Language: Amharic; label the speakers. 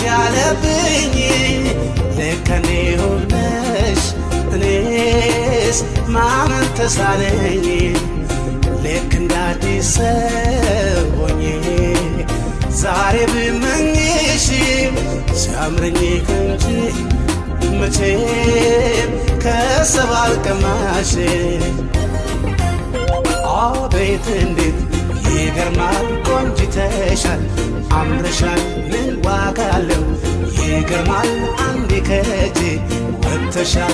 Speaker 1: ያለብኝ ለከኔ ሆነሽ እኔስ ማመን ተሳነኝ ልክ እንዳዲስ ሰው ሆኜ ዛሬ ብመኝሽ ሲያምረኝ እንጂ መቼም ከሰው አልቀማሽ አቤት እንዴት ይገርማል ቆንጅተሻል አምረሻል ምን ዋጋ አለው ይገርማል አንዴ ከእጄ ወጥተሻል